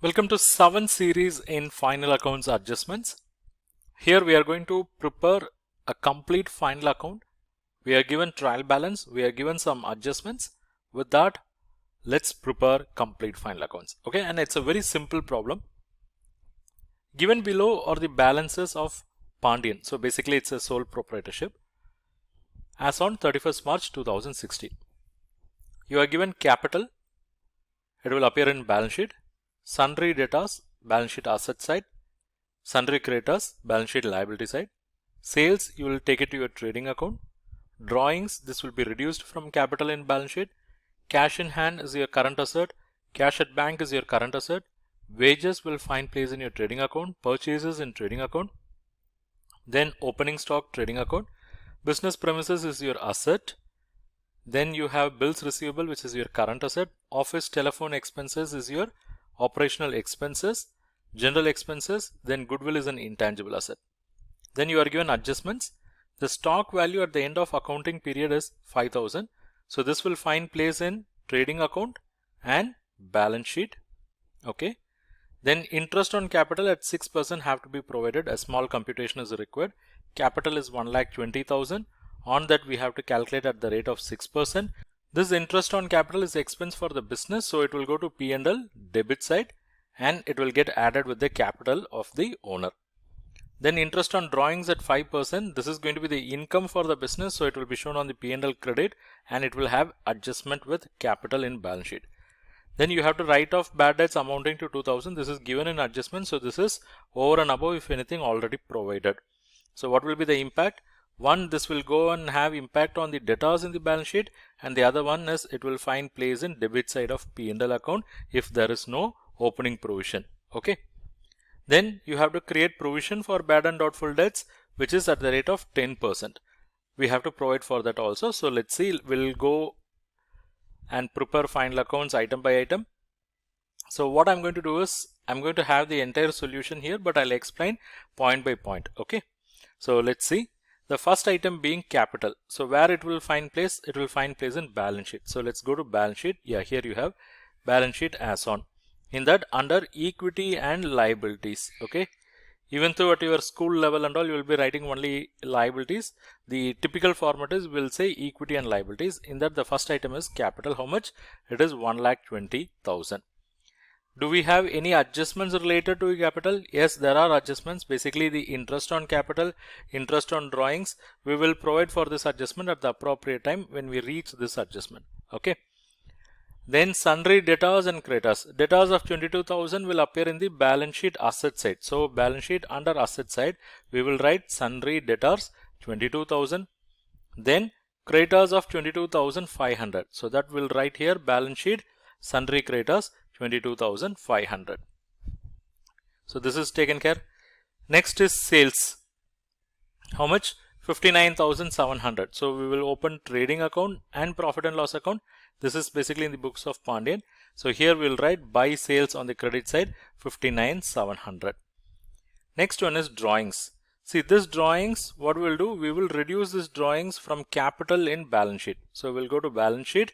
Welcome to 7 series in final accounts adjustments. Here we are going to prepare a complete final account. We are given trial balance, we are given some adjustments. With that, let's prepare complete final accounts. Okay, and it's a very simple problem. Given below are the balances of Pandian. So basically it's a sole proprietorship as on 31st March 2016. You are given capital, it will appear in balance sheet. Sundry debtors, balance sheet asset side. Sundry creditors, balance sheet liability side. Sales, you will take it to your trading account. Drawings, this will be reduced from capital in balance sheet. Cash in hand is your current asset. Cash at bank is your current asset. Wages will find place in your trading account. Purchases in trading account. Then opening stock trading account. Business premises is your asset. Then you have bills receivable, which is your current asset. Office telephone expenses is your operational expenses. General expenses, then goodwill is an intangible asset. Then you are given adjustments. The stock value at the end of accounting period is 5,000. So this will find place in trading account and balance sheet. Okay. Then interest on capital at 6% have to be provided. A small computation is required. Capital is 1,20,000. On that we have to calculate at the rate of 6%. This interest on capital is expense for the business, so it will go to P&L debit side and it will get added with the capital of the owner. Then interest on drawings at 5%, this is going to be the income for the business, so it will be shown on the P&L credit and it will have adjustment with capital in balance sheet. Then you have to write off bad debts amounting to 2,000. This is given in adjustment, so this is over and above if anything already provided. So what will be the impact? One, this will go and have impact on the debtors in the balance sheet, and the other one is it will find place in debit side of P&L account if there is no opening provision. Okay. Then you have to create provision for bad and doubtful debts, which is at the rate of 10%. We have to provide for that also. So let's see, we'll go and prepare final accounts item by item. So what I'm going to do is I'm going to have the entire solution here, but I'll explain point by point. Okay. So let's see. The first item being capital. So where it will find place? It will find place in balance sheet. So let's go to balance sheet. Yeah, here you have balance sheet as on. In that under equity and liabilities. Okay. Even though at your school level and all you will be writing only liabilities, the typical format is will say equity and liabilities. In that the first item is capital. How much? It is 1,20,000. Do we have any adjustments related to capital? Yes, there are adjustments. Basically the interest on capital, interest on drawings, we will provide for this adjustment at the appropriate time when we reach this adjustment. Okay. Then sundry debtors and creditors. Debtors of 22,000 will appear in the balance sheet asset side. So balance sheet under asset side, we will write sundry debtors 22,000. Then creditors of 22,500. So that will write here balance sheet sundry creditors 22,500. So this is taken care. Next is sales. How much? 59,700. So we will open trading account and profit and loss account. This is basically in the books of Pandian. So here we will write buy sales on the credit side 59,700. Next one is drawings. See this drawings, what we will do? We will reduce this drawings from capital in balance sheet. So we'll go to balance sheet.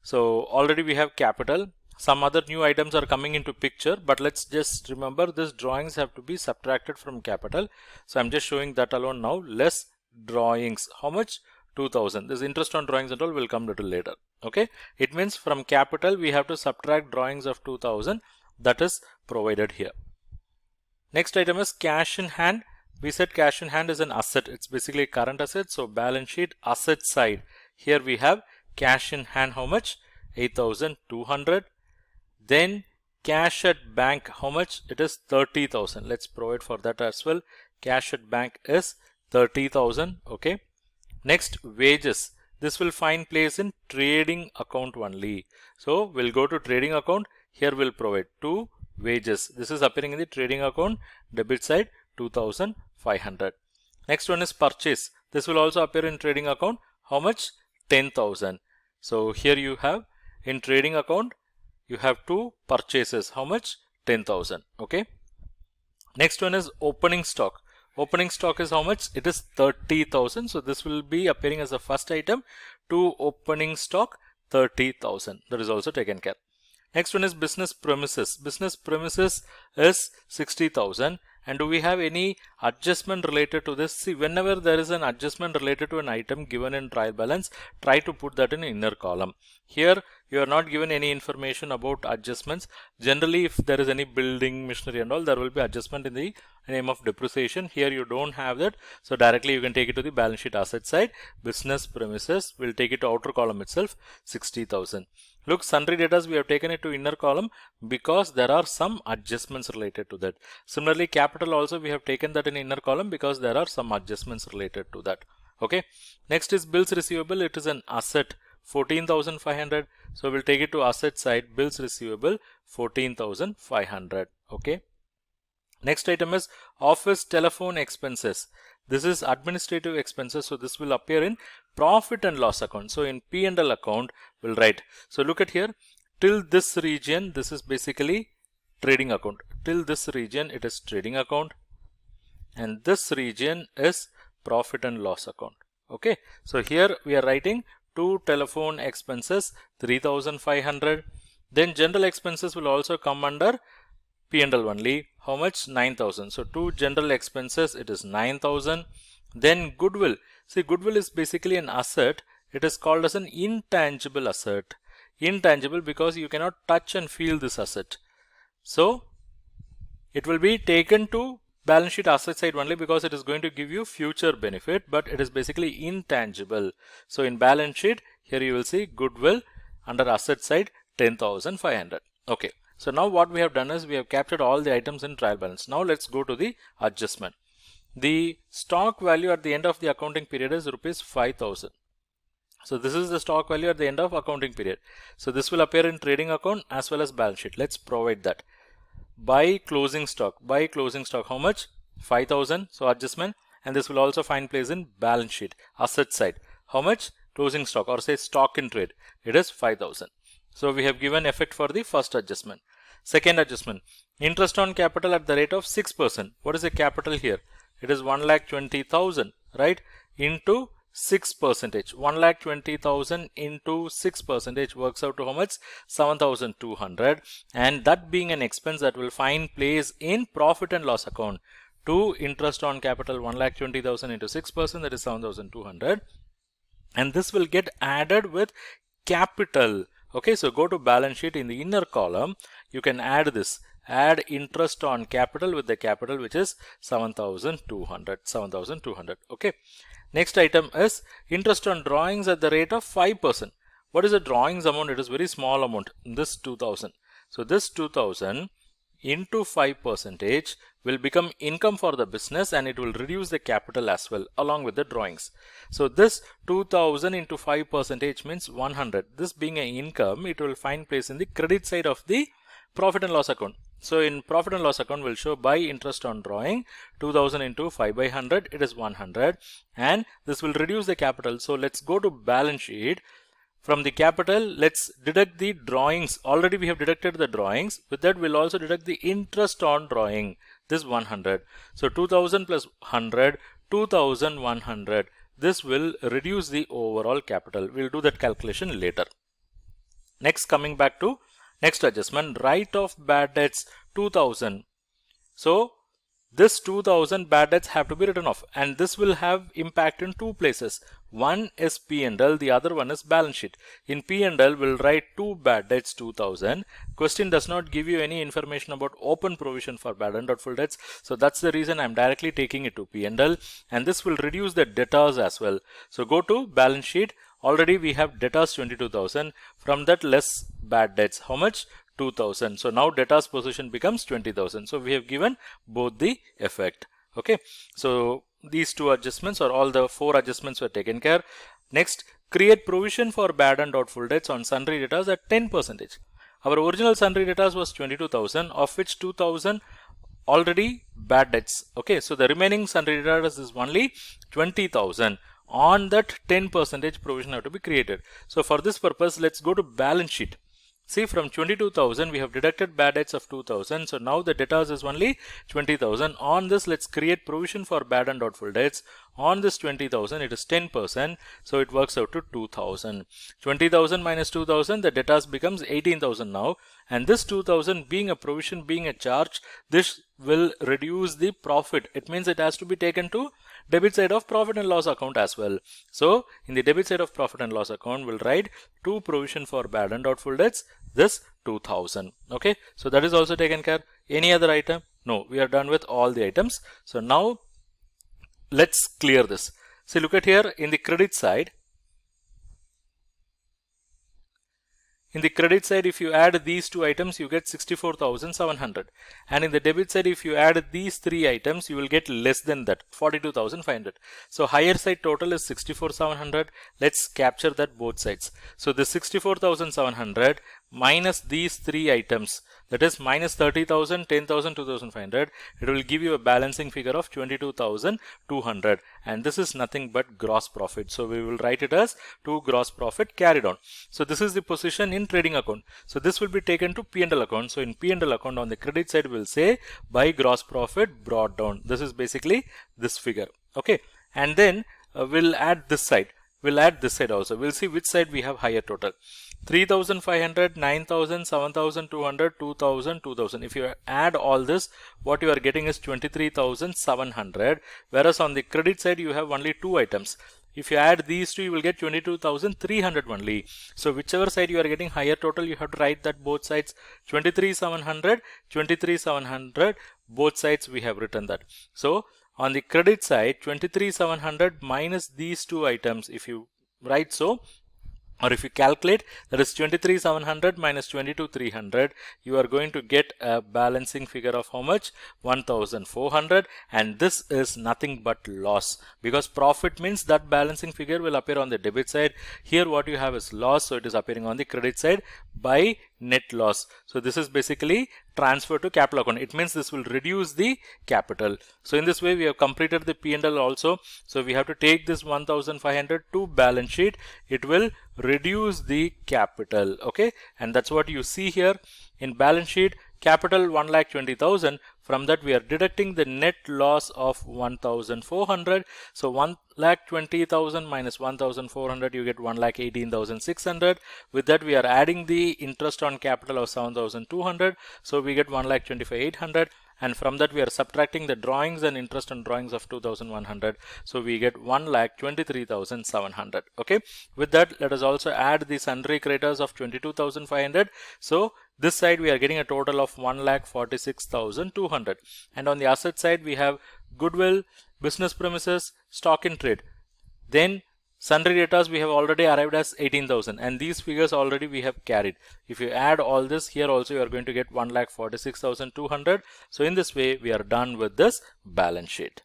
So already we have capital. Some other new items are coming into picture, but let's just remember this drawings have to be subtracted from capital. So I'm just showing that alone now. Less drawings. How much? 2,000. This interest on drawings and all will come little later. Okay. It means from capital we have to subtract drawings of 2,000. That is provided here. Next item is cash in hand. We said cash in hand is an asset. It's basically a current asset. So balance sheet asset side. Here we have cash in hand. How much? 8,200. Then cash at bank, how much? It is 30,000. Let's provide for that as well. Cash at bank is 30,000. Okay. Next, wages. This will find place in trading account only. So we'll go to trading account. Here we'll provide two wages. This is appearing in the trading account debit side 2,500. Next one is purchase. This will also appear in trading account. How much? 10,000. So here you have in trading account you have two purchases. How much? 10,000. Okay. Next one is opening stock. Opening stock is how much? It is 30,000. So this will be appearing as the first item. To opening stock 30,000. That is also taken care. Next one is business premises. Business premises is 60,000. And do we have any adjustment related to this? See, whenever there is an adjustment related to an item given in trial balance, try to put that in inner column. Here you are not given any information about adjustments. Generally, if there is any building, machinery and all, there will be adjustment in the name of depreciation. Here you don't have that, so directly you can take it to the balance sheet asset side. Business premises, will take it to outer column itself, 60,000. Look, sundry debtors we have taken it to inner column because there are some adjustments related to that. Similarly, capital also we have taken that in inner column because there are some adjustments related to that. Okay. Next is bills receivable. It is an asset, 14,500. So we'll take it to asset side, bills receivable 14,500. Okay. Next item is office telephone expenses. This is administrative expenses, so this will appear in profit and loss account. So in P&L account we'll write. So look at here, till this region this is basically trading account. Till this region it is trading account, and this region is profit and loss account. Okay, so here we are writing two telephone expenses 3,500. Then general expenses will also come under P&L only. How much? 9,000. So two general expenses, it is 9,000. Then goodwill. See, goodwill is basically an asset. It is called as an intangible asset. Intangible because you cannot touch and feel this asset. So it will be taken to balance sheet asset side only because it is going to give you future benefit, but it is basically intangible. So in balance sheet, here you will see goodwill under asset side 10,500. Okay. So now what we have done is we have captured all the items in trial balance. Now let's go to the adjustment. The stock value at the end of the accounting period is rupees 5,000. So this is the stock value at the end of accounting period. So this will appear in trading account as well as balance sheet. Let's provide that. By closing stock. By closing stock, how much? 5,000. So adjustment, and this will also find place in balance sheet asset side. How much? Closing stock, or say stock in trade. It is 5,000. So we have given effect for the first adjustment. Second adjustment, interest on capital at the rate of 6%. What is the capital here? It is 1,20,000, right? Into 6%. 1,20,000 into 6% works out to how much? 7,200. And that being an expense that will find place in profit and loss account. To interest on capital 1,20,000 into 6%, that is 7,200. And this will get added with capital. Okay, so go to balance sheet. In the inner column, you can add this. Add interest on capital with the capital, which is 7,200. 7,200. Okay. Next item is interest on drawings at the rate of 5%. What is the drawings amount? It is very small amount. This 2,000. So this 2,000 into 5% will become income for the business, and it will reduce the capital as well along with the drawings. So this 2,000 into 5% means 100. This being an income, it will find place in the credit side of the profit and loss account. So in profit and loss account will show by interest on drawing 2,000 into 5 by 100, it is 100, and this will reduce the capital. So let's go to balance sheet. From the capital, let's deduct the drawings. Already we have deducted the drawings. With that, we'll also deduct the interest on drawing. This 100. So 2,000 plus 100, 2,100. This will reduce the overall capital. We'll do that calculation later. Next, coming back to next adjustment, write off bad debts 2,000. So this 2,000 bad debts have to be written off, and this will have impact in two places. One is P&L, the other one is balance sheet. In P&L, we'll write two bad debts 2,000. Question does not give you any information about open provision for bad and doubtful debts. So that's the reason I'm directly taking it to P&L, and this will reduce the debtors as well. So go to balance sheet. Already we have debtors 22,000. From that, less bad debts. How much? 2,000. So now debtors position becomes 20,000. So we have given both the effect. Okay. So these two adjustments, or all the four adjustments, were taken care. Next, create provision for bad and doubtful debts on sundry debtors at 10%. Our original sundry debtors was 22,000, of which 2,000 already bad debts. Okay. So the remaining sundry debtors is only 20,000. On that 10% provision have to be created. So for this purpose, let's go to balance sheet. See, from 22,000 we have deducted bad debts of 2,000. So now the debtors is only 20,000. On this, let's create provision for bad and doubtful debts. On this 20,000, it is 10%. So it works out to 2,000. 20,000 minus 2,000, the debtors becomes 18,000 now. And this 2,000 being a provision, being a charge, this will reduce the profit. It means it has to be taken to debit side of profit and loss account as well. So in the debit side of profit and loss account, we'll write to provision for bad and doubtful debts, this 2,000. Okay, so that is also taken care. Any other item? No, we are done with all the items. So now let's clear this. See, look at here in the credit side. In the credit side, if you add these two items, you get 64,700. And in the debit side, if you add these three items, you will get less than that, 42,500. So higher side total is 64,700. Let's capture that both sides. So the 64,700 minus these three items, that is minus 30,000, 10,000, 2,500. It will give you a balancing figure of 22,200. And this is nothing but gross profit. So we will write it as to gross profit carried on. So this is the position in trading account. So this will be taken to P&L account. So in P&L account on the credit side, we'll say by gross profit brought down. This is basically this figure. Okay. And then we'll add this side. We'll add this side also. We'll see which side we have higher total. 3,500, 9,000, 7,200, 2,000, 2,000. If you add all this, what you are getting is 23,700. Whereas on the credit side, you have only two items. If you add these two, you will get 22,300 only. So whichever side you are getting higher total, you have to write that both sides. 23,700, 23,700. Both sides we have written that. So on the credit side, 23,700 minus these two items, if you write so, or if you calculate, that is 23,700 minus 22,300, you are going to get a balancing figure of how much? 1,400. And this is nothing but loss, because profit means that balancing figure will appear on the debit side. Here what you have is loss, so it is appearing on the credit side by net loss. So this is basically transfer to capital account. It means this will reduce the capital. So in this way we have completed the P&L also. So we have to take this 1,500 to balance sheet. It will reduce the capital. Okay, and that's what you see here in balance sheet. Capital 1,20,000. From that we are deducting the net loss of 1,400. So 1,20,000 minus 1,400, you get 1,18,600. With that we are adding the interest on capital of 7,200. So we get 1,25,800. And from that we are subtracting the drawings and interest on drawings of 2,100. So we get 1,23,700. Okay. With that, let us also add the sundry creditors of 22,500. So this side we are getting a total of 1,46,200. And on the asset side we have goodwill, business premises, stock in trade. Then sundry debtors we have already arrived as 18,000, and these figures already we have carried. If you add all this here also, you are going to get 1,46,200. So in this way we are done with this balance sheet.